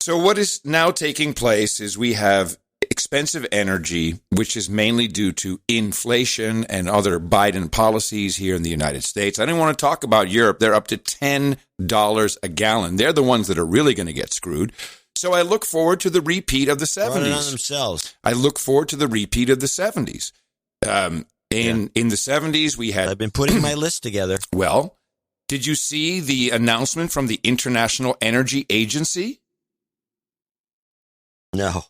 So what is now taking place is we have expensive energy, which is mainly due to inflation and other Biden policies here in the United States. I didn't want to talk about Europe. They're up to $10 a gallon. They're the ones that are really going to get screwed. So I look forward to the repeat of the 70s. Running on themselves. I look forward to the repeat of the 70s. In the 70s, we had... I've been putting my list together. Well, did you see the announcement from the International Energy Agency? No.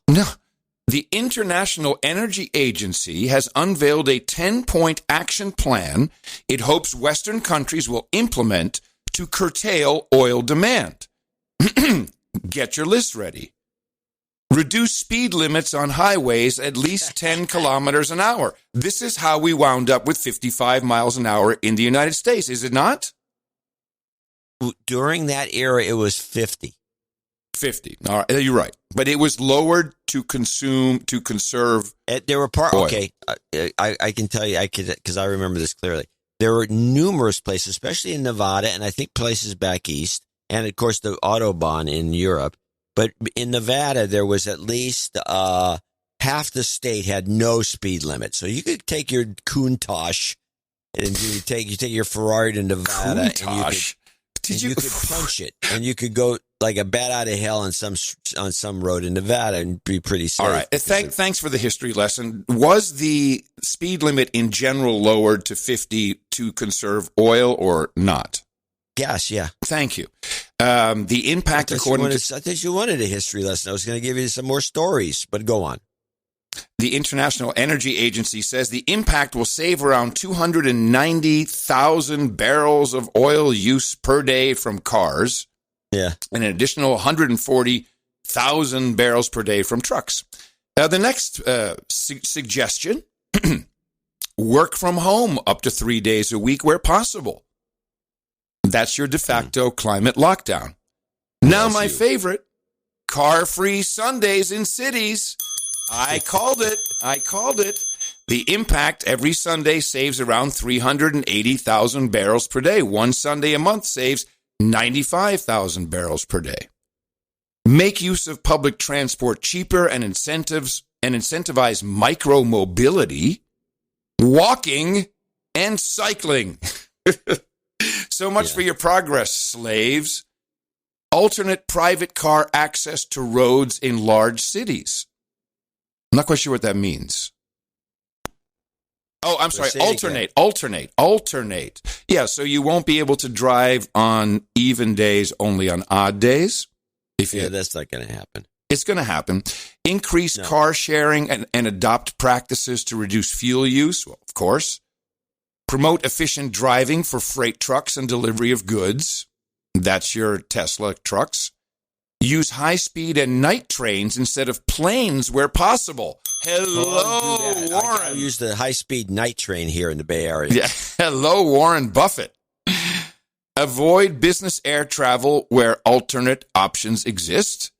The International Energy Agency has unveiled a 10-point action plan it hopes Western countries will implement to curtail oil demand. Get your list ready. Reduce speed limits on highways at least 10 kilometers an hour. This is how we wound up with 55 miles an hour in the United States, is it not? During that era, it was 50. 50. All right, you're right. But it was lowered to conserve. There were oil. Okay, I can tell you, because I remember this clearly. There were numerous places, especially in Nevada, and I think places back east, and of course the Autobahn in Europe. But in Nevada, there was at least half the state had no speed limit. So you could take your Countach and you take your Ferrari to Nevada, Countach. and you could punch it, and you could go like a bat out of hell on some road in Nevada and be pretty safe. All right. Thanks for the history lesson. Was the speed limit in general lowered to 50 to conserve oil or not? Yes, yeah. Thank you. The impact, according to... I thought you wanted a history lesson. I was going to give you some more stories, but go on. The International Energy Agency says the impact will save around 290,000 barrels of oil use per day from cars. Yeah. And an additional 140,000 barrels per day from trucks. The next suggestion, work from home up to 3 days a week where possible. That's your de facto climate lockdown. Now, my favorite, car-free Sundays in cities. I called it. The impact every Sunday saves around 380,000 barrels per day. One Sunday a month saves 95,000 barrels per day. Make use of public transport cheaper and incentivize micro-mobility, walking, and cycling. So much for your progress, slaves. Alternate private car access to roads in large cities. I'm not quite sure what that means. Oh, I'm sorry. Alternate. Yeah, so you won't be able to drive on even days, only on odd days. That's not going to happen. It's going to happen. Increase car sharing and adopt practices to reduce fuel use. Well, of course. Promote efficient driving for freight trucks and delivery of goods. That's your Tesla trucks. Use high-speed and night trains instead of planes where possible. Hello, Warren. I use the high-speed night train here in the Bay Area. Yeah. Hello, Warren Buffett. Avoid business air travel where alternate options exist.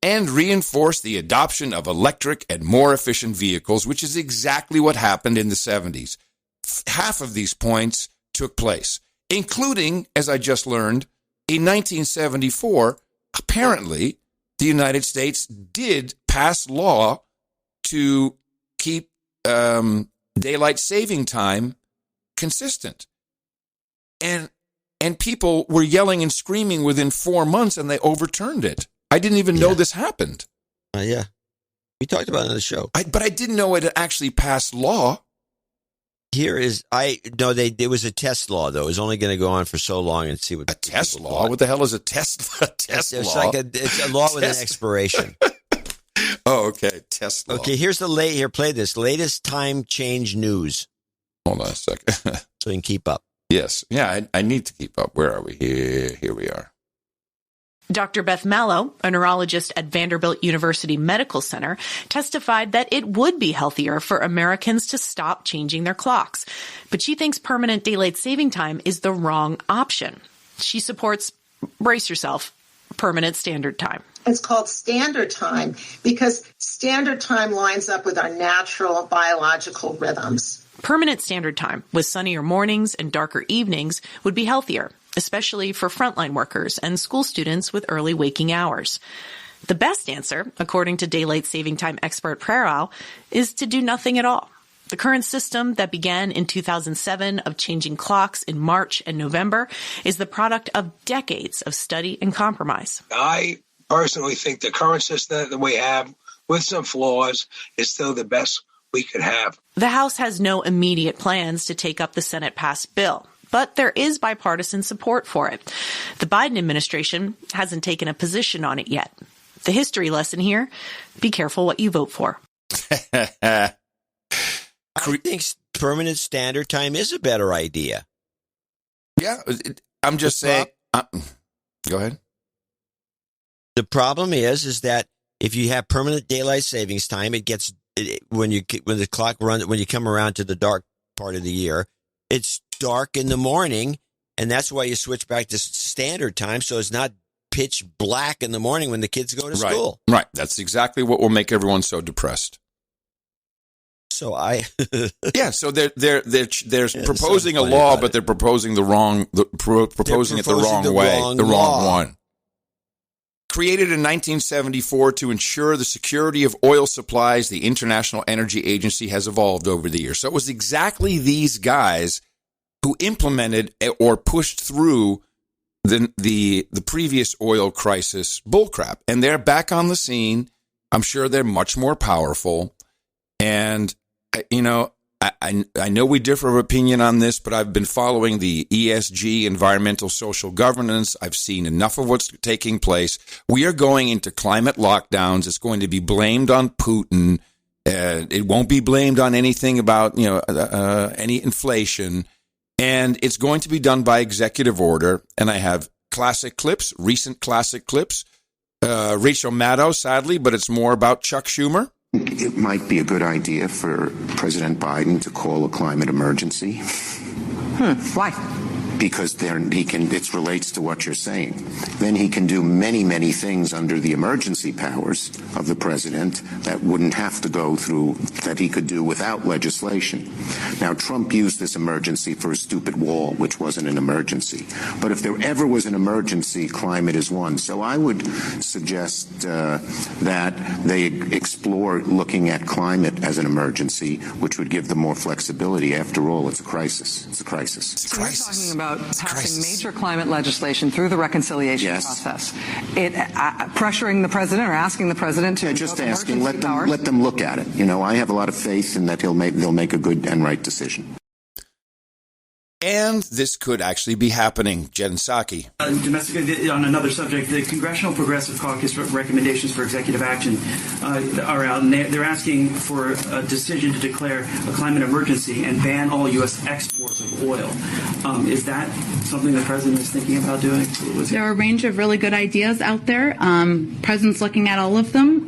And reinforce the adoption of electric and more efficient vehicles, which is exactly what happened in the 70s. Half of these points took place, including, as I just learned, in 1974, apparently, the United States did pass law to keep daylight saving time consistent. And people were yelling and screaming within 4 months, and they overturned it. I didn't even know this happened. Yeah. We talked about it on the show. But I didn't know it had actually passed law. It was a test law, though. It was only going to go on for so long and see what... A test law? What the hell is a test law? It's a law with an expiration. Oh, okay. Test law. Okay, play this. Latest time change news. Hold on a second. So you can keep up. Yes. Yeah, I need to keep up. Where are we? Here we are. Dr. Beth Mallow, a neurologist at Vanderbilt University Medical Center, testified that it would be healthier for Americans to stop changing their clocks. But she thinks permanent daylight saving time is the wrong option. She supports, brace yourself, permanent standard time. It's called standard time because standard time lines up with our natural biological rhythms. Permanent standard time with sunnier mornings and darker evenings would be healthier, especially for frontline workers and school students with early waking hours. The best answer, according to daylight saving time expert Prayer Owl, is to do nothing at all. The current system that began in 2007 of changing clocks in March and November is the product of decades of study and compromise. I personally think the current system that we have, with some flaws, is still the best we could have. The House has no immediate plans to take up the Senate-passed bill, but there is bipartisan support for it. The Biden administration hasn't taken a position on it yet. The history lesson here, be careful what you vote for. I think permanent standard time is a better idea. Yeah, I'm just saying. Go ahead. The problem is that if you have permanent daylight savings time, when the clock runs, when you come around to the dark part of the year, it's dark in the morning, and that's why you switch back to standard time, so it's not pitch black in the morning when the kids go to school. Right. That's exactly what will make everyone so depressed. So so they're proposing a law, but they're proposing the wrong way, the wrong one. Created in 1974 to ensure the security of oil supplies, the International Energy Agency has evolved over the years. So it was exactly these guys who implemented or pushed through the previous oil crisis bullcrap, and they're back on the scene. I'm sure they're much more powerful, and I know we differ of opinion on this, but I've been following the ESG, environmental social governance. I've seen enough of what's taking place. We are going into climate lockdowns. It's going to be blamed on Putin. It won't be blamed on anything about any inflation. And it's going to be done by executive order. And I have recent classic clips. Rachel Maddow, sadly, but it's more about Chuck Schumer. It might be a good idea for President Biden to call a climate emergency. Why? Because it relates to what you're saying. Then he can do many, many things under the emergency powers of the president that wouldn't have to go through, that he could do without legislation. Now, Trump used this emergency for a stupid wall, which wasn't an emergency. But if there ever was an emergency, climate is one. So I would suggest that they explore looking at climate as an emergency, which would give them more flexibility. After all, it's a crisis. It's a crisis. So you're talking about passing major climate legislation through the reconciliation process. Pressuring the president or asking the president to just asking, let them look at it. I have a lot of faith in that they'll make a good and right decision. And this could actually be happening. Jen Psaki. Domestically, on another subject, the Congressional Progressive Caucus recommendations for executive action are out, and they're asking for a decision to declare a climate emergency and ban all U.S. exports of oil. Is that something the president is thinking about doing? There are a range of really good ideas out there. President's looking at all of them,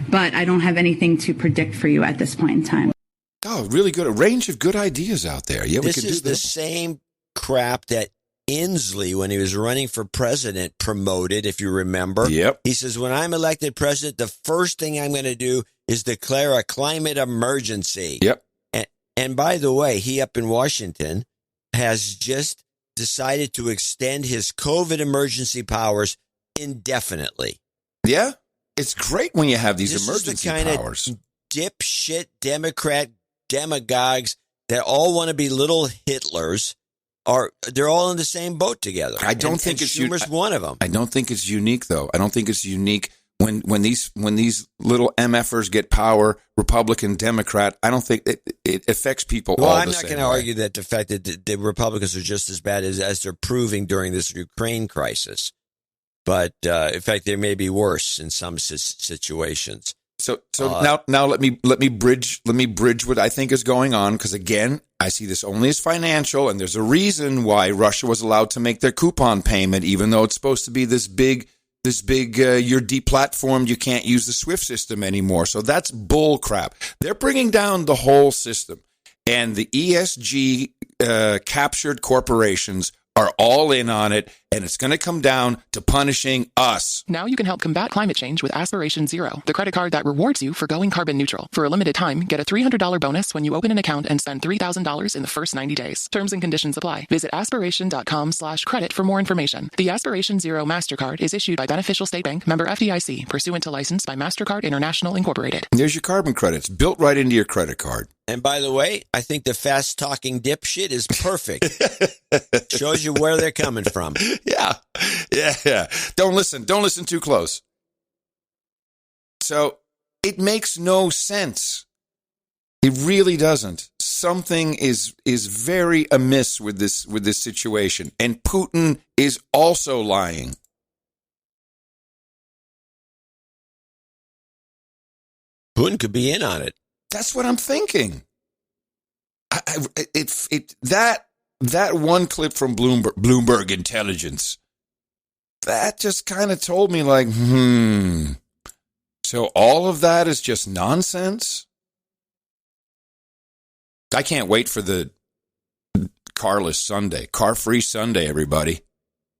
but I don't have anything to predict for you at this point in time. Oh, really good. A range of good ideas out there. Yeah, this is the same crap that Inslee, when he was running for president, promoted, if you remember. Yep. He says, when I'm elected president, the first thing I'm going to do is declare a climate emergency. Yep. And by the way, he up in Washington has just decided to extend his COVID emergency powers indefinitely. Yeah. It's great when you have these this emergency is the kind powers. Of dipshit Democrat demagogues that all want to be little Hitlers they're all in the same boat together. I don't think it's Schumer's one of them. I don't think it's unique though. I don't think it's unique when these little MFers get power, Republican, Democrat. I don't think it affects people all the same. Well, I'm not going to argue that the fact that the Republicans are just as bad as they're proving during this Ukraine crisis. But in fact, they may be worse in some situations. So now let me bridge what I think is going on, because again, I see this only as financial, and there's a reason why Russia was allowed to make their coupon payment, even though it's supposed to be this big you're deplatformed, you can't use the SWIFT system anymore. So that's bull crap. They're bringing down the whole system, and the ESG captured corporations are all in on it. and it's going to come down to punishing us. Now you can help combat climate change with Aspiration Zero, the credit card that rewards you for going carbon neutral. For a limited time, get a $300 bonus when you open an account and spend $3,000 in the first 90 days. Terms and conditions apply. Visit aspiration.com/credit for more information. The Aspiration Zero MasterCard is issued by Beneficial State Bank, member FDIC, pursuant to license by MasterCard International Incorporated. There's your carbon credits built right into your credit card. And by the way, I think the fast-talking dipshit is perfect. Shows you where they're coming from. Yeah. Don't listen too close. So it makes no sense. It really doesn't. Something is very amiss with this situation, and Putin is also lying. Putin could be in on it. That's what I'm thinking. That one clip from Bloomberg Intelligence, that just kind of told me like, so all of that is just nonsense? I can't wait for the carless Sunday, car-free Sunday, everybody.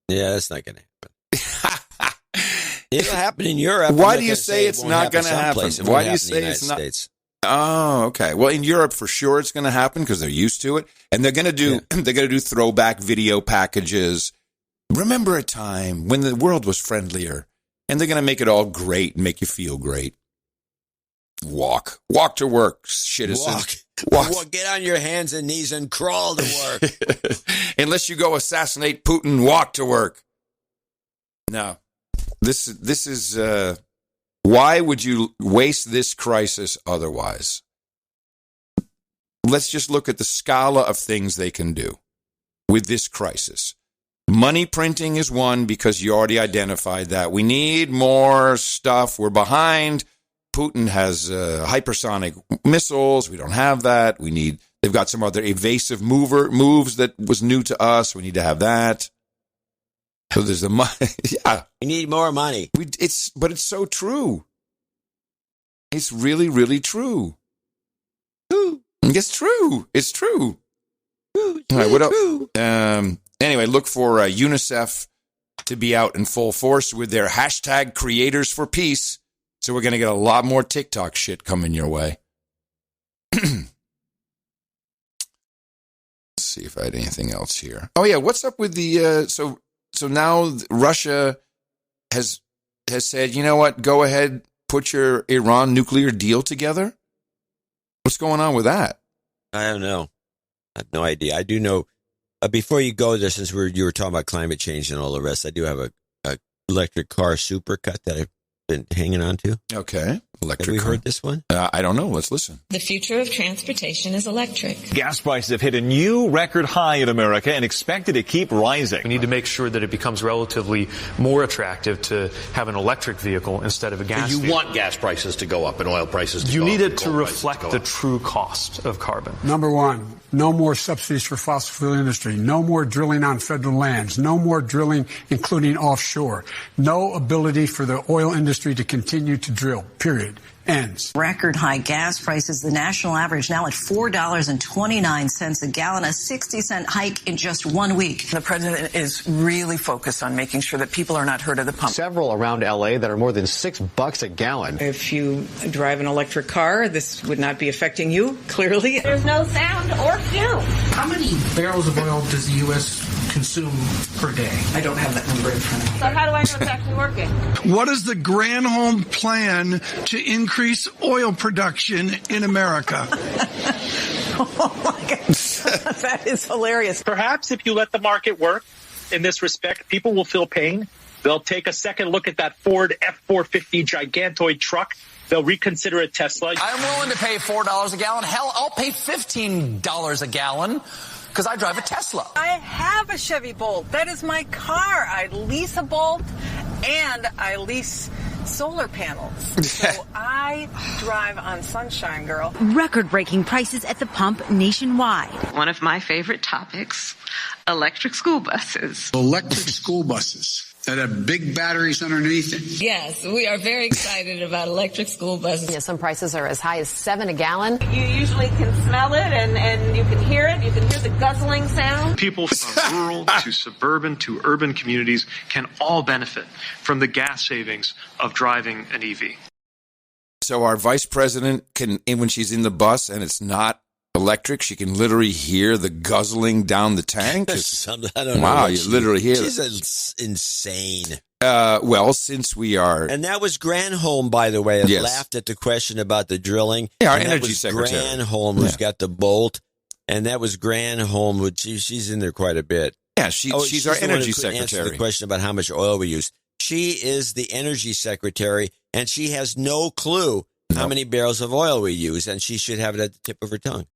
Yeah, that's not going to happen. It'll happen in Europe. Why do you say it's not going to happen? Why do you say it's not? Oh, okay. Well, in Europe, for sure, it's going to happen because they're used to it, and they're going to do throwback video packages. Remember a time when the world was friendlier, and they're going to make it all great and make you feel great. Walk to work, citizens. Walk. Get on your hands and knees and crawl to work. Unless you go assassinate Putin, walk to work. No, this is. Why would you waste this crisis otherwise? Let's just look at the scala of things they can do with this crisis. Money printing is one because you already identified that. We need more stuff. We're behind. Putin has hypersonic missiles. We don't have that. They've got some other evasive moves that was new to us. We need to have that. So there's the money. Yeah. We need more money. But it's so true. It's really, really true. It's true. It's true. All right, what else? Anyway, look for UNICEF to be out in full force with their hashtag Creators for Peace. So we're going to get a lot more TikTok shit coming your way. Let's see if I had anything else here. Oh yeah, what's up with the So now Russia has said, you know what, go ahead, put your Iran nuclear deal together? What's going on with that? I don't know. I have no idea. I do know, before you go there, since you were talking about climate change and all the rest, I do have a electric car supercut that I've been hanging on to. Okay. Electric Have we car. heard this one? I don't know. Let's listen. The future of transportation is electric. Gas prices have hit a new record high in America and expected to keep rising. We need to make sure that it becomes relatively more attractive to have an electric vehicle instead of a gas vehicle. You want gas prices to go up and oil prices to go up. You need it to reflect the true cost of carbon. Number one, no more subsidies for fossil fuel industry. No more drilling on federal lands. No more drilling, including offshore. No ability for the oil industry to continue to drill, period. Ends. Record high gas prices. The national average now at $4.29 a gallon, a 60-cent hike in just 1 week. The president is really focused on making sure that people are not hurt at the pump. Several around L.A. that are more than $6 a gallon. If you drive an electric car, this would not be affecting you, clearly. There's no sound or fume. How many barrels of oil does the U.S. consume per day? I don't have that number in front of me. So how do I know it's actually working? What is the Granholm plan to increase oil production in America? Oh, my God. That is hilarious. Perhaps if you let the market work in this respect, people will feel pain. They'll take a second look at that Ford F-450 gigantoid truck. They'll reconsider a Tesla. I'm willing to pay $4 a gallon. Hell, I'll pay $15 a gallon because I drive a Tesla. I have a Chevy Bolt. That is my car. I lease a Bolt and I lease solar panels. So I drive on sunshine, girl. Record-breaking prices at the pump nationwide. One of my favorite topics, electric school buses. Electric school buses. that have big batteries underneath it. Yes, we are very excited about electric school buses. Yeah, some prices are as high as $7 a gallon. You usually can smell it and you can hear it. You can hear the guzzling sound. People from rural to suburban to urban communities can all benefit from the gas savings of driving an EV. So our vice president can, when she's in the bus and it's not electric, she can literally hear the guzzling down the tank. I don't know. Wow, you literally hear it. She's insane. Well, since we are... And that was Granholm, by the way, that laughed at the question about the drilling. Yeah, our and energy secretary. Granholm who's got the bolt. And that was Granholm. She's in there quite a bit. Yeah, she's our energy secretary. Answer the question about how much oil we use. She is the energy secretary, and she has no clue how many barrels of oil we use, and she should have it at the tip of her tongue.